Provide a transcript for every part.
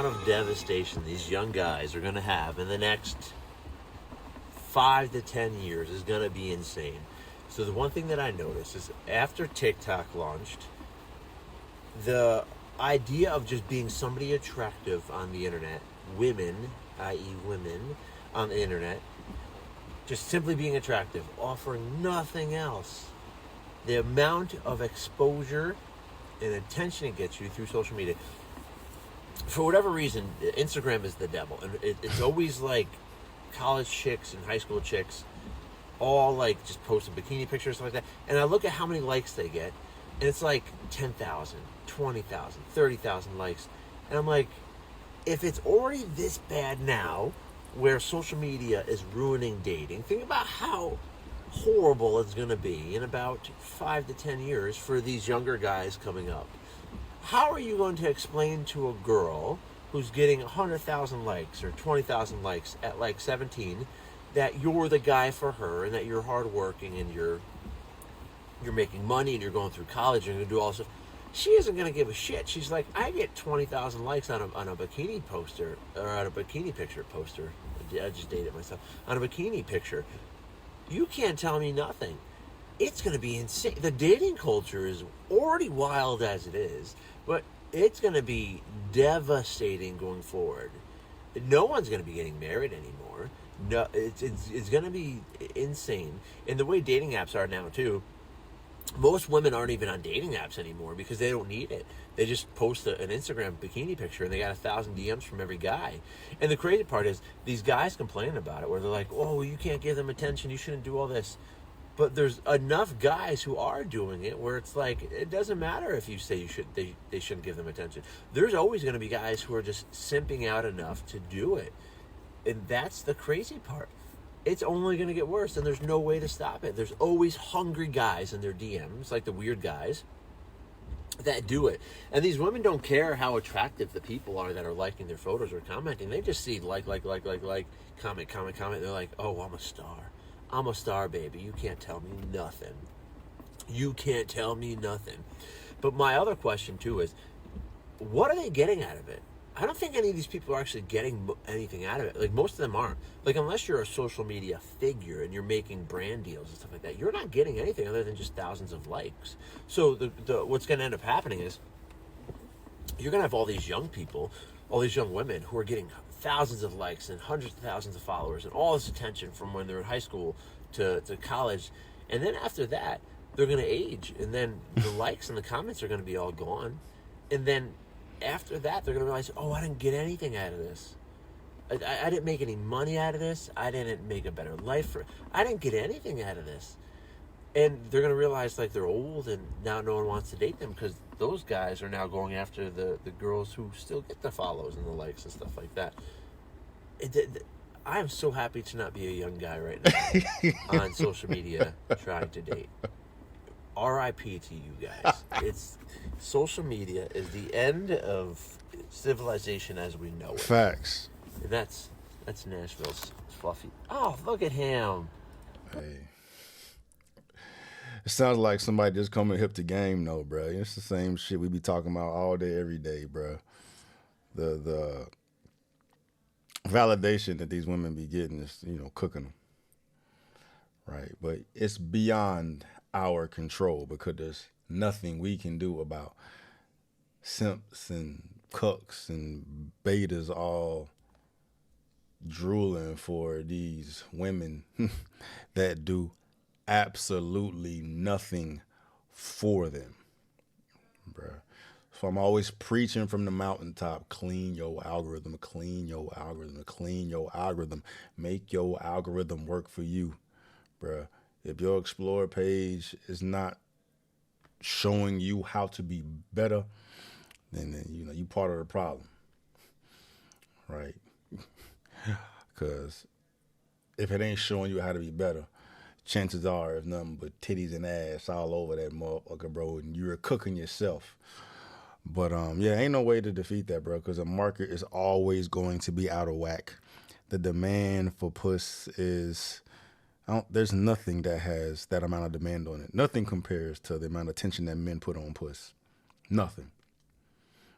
amount of devastation these young guys are going to have in the next 5 to 10 years is going to be insane. So the one thing that I noticed is after TikTok launched, the idea of just being somebody attractive on the internet, women, i.e. women on the internet, just simply being attractive, offering nothing else. The amount of exposure and attention it gets you through social media. For whatever reason, Instagram is the devil. And it's always like college chicks and high school chicks all like just posting bikini pictures like that. And I look at how many likes they get, and it's like 10,000, 20,000, 30,000 likes. And I'm like, if it's already this bad now, where social media is ruining dating, think about how horrible it's going to be in about 5 to 10 years for these younger guys coming up. How are you going to explain to a girl who's getting 100,000 likes or 20,000 likes at like 17 that you're the guy for her and that you're hardworking and you're making money and you're going through college and you're going to do all this stuff? She isn't going to give a shit. She's like, I get 20,000 likes on a bikini poster, or on a bikini picture poster. I just dated myself. On a bikini picture. You can't tell me nothing. It's going to be insane. The dating culture is already wild as it is, but it's going to be devastating going forward. No one's going to be getting married anymore. No, it's going to be insane. And the way dating apps are now, too, most women aren't even on dating apps anymore because they don't need it. They just post an Instagram bikini picture and they got 1,000 DMs from every guy. And the crazy part is these guys complain about it where they're like, oh, you can't give them attention. You shouldn't do all this. But there's enough guys who are doing it where it's like, it doesn't matter if you say they shouldn't give them attention. There's always going to be guys who are just simping out enough to do it. And that's the crazy part. It's only going to get worse, and there's no way to stop it. There's always hungry guys in their DMs, like the weird guys, that do it. And these women don't care how attractive the people are that are liking their photos or commenting. They just see like, comment. They're like, oh, I'm a star. I'm a star, baby. You can't tell me nothing. You can't tell me nothing. But my other question, too, is what are they getting out of it? I don't think any of these people are actually getting anything out of it. Like, most of them aren't. Like, unless you're a social media figure and you're making brand deals and stuff like that, you're not getting anything other than just thousands of likes. So what's going to end up happening is you're going to have all these young people, all these young women who are getting thousands of likes and hundreds of thousands of followers and all this attention from when they're in high school to college. And then after that, they're going to age. And then the likes and the comments are going to be all gone. And then after that, they're going to realize, oh, I didn't get anything out of this. I didn't make any money out of this. I didn't make a better life for it. I didn't get anything out of this. And they're going to realize, like, they're old and now no one wants to date them because those guys are now going after the girls who still get the follows and the likes and stuff like that. I am so happy to not be a young guy right now on social media trying to date. R.I.P. to you guys. Social media is the end of civilization as we know it. Facts. And that's Nashville's Fluffy. Oh, look at him. Hey. It sounds like somebody just coming hip to game, though, bro. It's the same shit we be talking about all day, every day, bro. The validation that these women be getting is, cooking them, right? But it's beyond our control because there's nothing we can do about simps and cooks and betas all drooling for these women that do absolutely nothing for them, bruh. So I'm always preaching from the mountaintop, clean your algorithm, clean your algorithm, clean your algorithm. Make your algorithm work for you, bruh. If your Explore page is not showing you how to be better, then you part of the problem, right? Because if it ain't showing you how to be better, chances are it's nothing but titties and ass all over that motherfucker, bro, and you're cooking yourself. But ain't no way to defeat that, bro, because the market is always going to be out of whack. The demand for puss is... there's nothing that has that amount of demand on it. Nothing compares to the amount of attention that men put on puss. Nothing.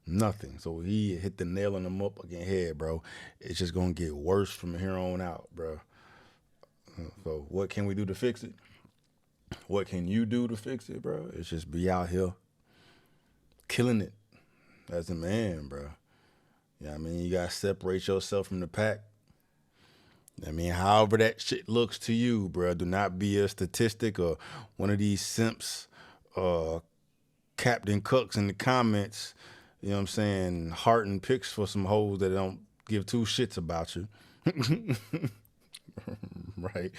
Nothing. So he hit the nail on the motherfucking head, bro. It's just gonna get worse from here on out, bro. So what can we do to fix it? What can you do to fix it, bro? It's just be out here killing it as a man, bro. You know what I mean? You gotta separate yourself from the pack. I mean, however that shit looks to you, bro. Do not be a statistic or one of these simps, Captain Cooks in the comments. You know what I'm saying? Hearting pics for some hoes that don't give two shits about you. Right?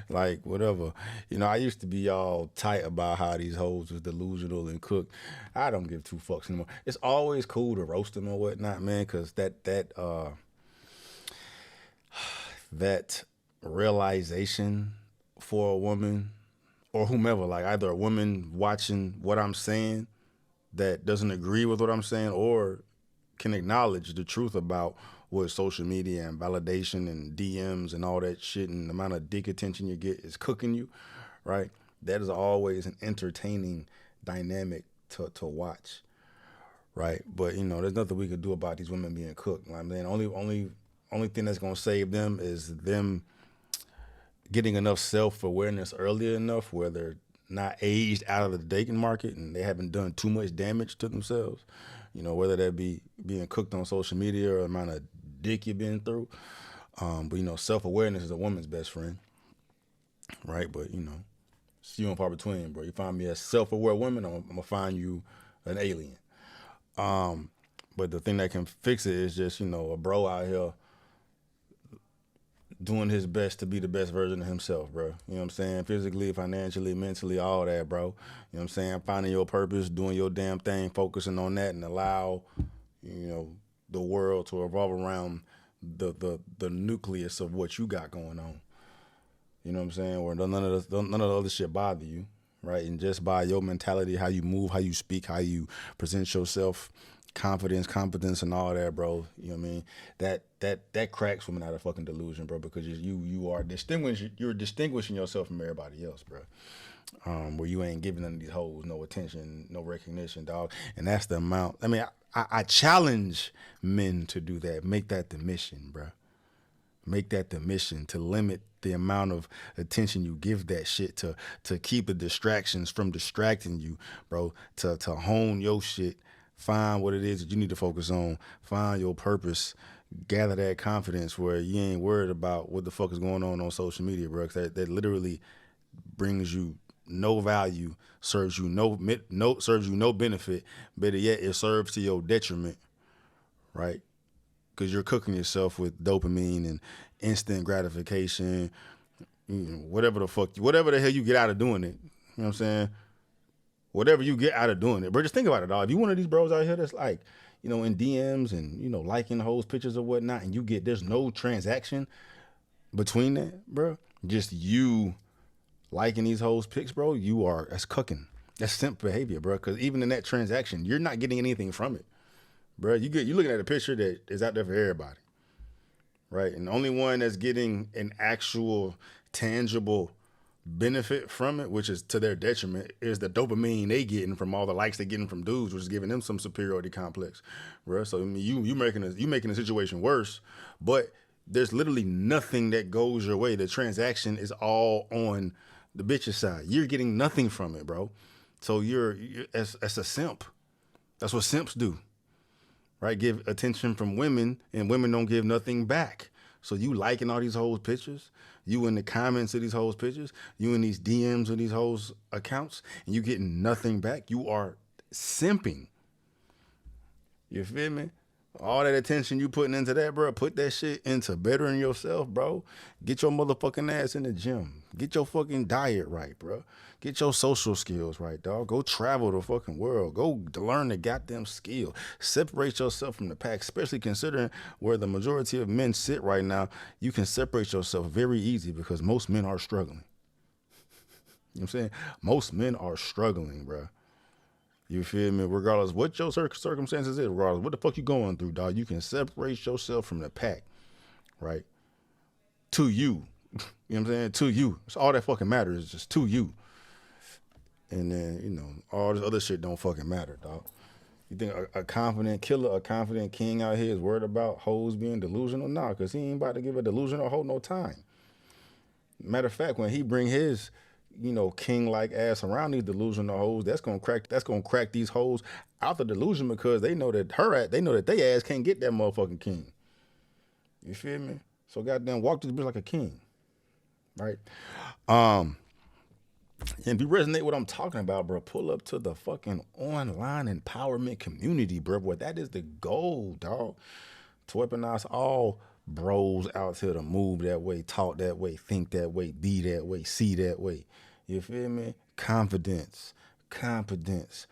Like, whatever. You know, I used to be all tight about how these hoes was delusional and cooked. I don't give two fucks anymore. It's always cool to roast them or whatnot, man, because that realization for a woman or whomever, like either a woman watching what I'm saying that doesn't agree with what I'm saying or can acknowledge the truth about what social media and validation and DMs and all that shit and the amount of dick attention you get is cooking you, right? That is always an entertaining dynamic to watch, right? But you know, there's nothing we could do about these women being cooked. I mean, only thing that's gonna save them is them getting enough self-awareness early enough where they're not aged out of the dating market and they haven't done too much damage to themselves. You know, whether that be being cooked on social media or the amount of dick you've been through. But you know, self-awareness is a woman's best friend, right? But you know, it's few and far between, bro. You find me a self-aware woman, I'm gonna find you an alien. But the thing that can fix it is just, you know, a bro out here doing his best to be the best version of himself, bro. You know what I'm saying? Physically, financially, mentally, all that, bro. You know what I'm saying? Finding your purpose, doing your damn thing, focusing on that, and allow, you know, the world to revolve around the nucleus of what you got going on. You know what I'm saying? Where none of the other shit bother you, right? And just by your mentality, how you move, how you speak, how you present yourself, confidence, competence, and all that, bro. You know what I mean? That cracks women out of fucking delusion, bro. Because you are you're distinguishing yourself from everybody else, bro. Where you ain't giving none of these hoes no attention, no recognition, dog. And that's the amount. I mean, I challenge men to do that. Make that the mission, bro. Make that the mission, to limit the amount of attention you give that shit, to keep the distractions from distracting you, bro. To hone your shit. Find what it is that you need to focus on. Find your purpose. Gather that confidence where you ain't worried about what the fuck is going on social media, bro. 'Cause that literally brings you no value, serves you no benefit. Better yet, it serves to your detriment, right? Because you're cooking yourself with dopamine and instant gratification, whatever the hell you get out of doing it. You know what I'm saying? Whatever you get out of doing it. Bro, just think about it, dog. If you one of these bros out here that's like, you know, in DMs and, you know, liking hoes pictures or whatnot, and there's no transaction between that, bro. Just you liking these hoes pics, bro, that's cooking. That's simp behavior, bro. Because even in that transaction, you're not getting anything from it, bro. You're looking at a picture that is out there for everybody, right? And the only one that's getting an actual tangible benefit from it, which is to their detriment, is the dopamine they getting from all the likes they getting from dudes, which is giving them some superiority complex, bro. So I mean, you making the situation worse, but there's literally nothing that goes your way. The transaction is all on the bitch's side. You're getting nothing from it, bro. So you're as a simp. That's what simps do, right? Give attention from women, and women don't give nothing back. So you liking all these hoes pictures, you in the comments of these hoes pictures, you in these DMs of these hoes accounts, and you getting nothing back. You are simping. You feel me? All that attention you putting into that, bro, put that shit into bettering yourself, bro. Get your motherfucking ass in the gym. Get your fucking diet right, bro. Get your social skills right, dog. Go travel the fucking world. Go learn the goddamn skill. Separate yourself from the pack, especially considering where the majority of men sit right now. You can separate yourself very easy because most men are struggling. You know what I'm saying? Most men are struggling, bro. You feel me? Regardless what your circumstances is, regardless what the fuck you going through, dog, you can separate yourself from the pack, right? To you. You know what I'm saying? To you. It's all that fucking matters is just to you. And then, you know, all this other shit don't fucking matter, dog. You think a confident killer, a confident king out here is worried about hoes being delusional? Nah, because he ain't about to give a delusional hoe no time. Matter of fact, when he bring his, king-like ass around these delusional hoes, that's gonna crack these hoes out the delusion because they know that they ass can't get that motherfucking king. You feel me? So goddamn, walk this bitch like a king, right? And if you resonate with what I'm talking about, bro, pull up to the fucking online empowerment community, bro. Boy, that is the goal, dog. To weaponize all bros out here to move that way, talk that way, think that way, be that way, see that way. You feel me? Confidence, competence,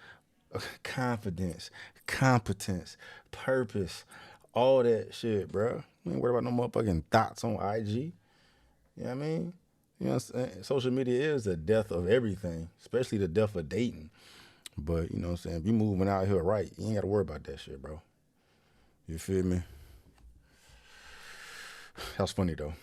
purpose, all that shit, bro. You ain't worried about no motherfucking thoughts on IG. You know what I mean? You know what I'm saying? Social media is the death of everything, especially the death of dating. But, you know what I'm saying? If you moving out here right, you ain't got to worry about that shit, bro. You feel me? That's funny, though.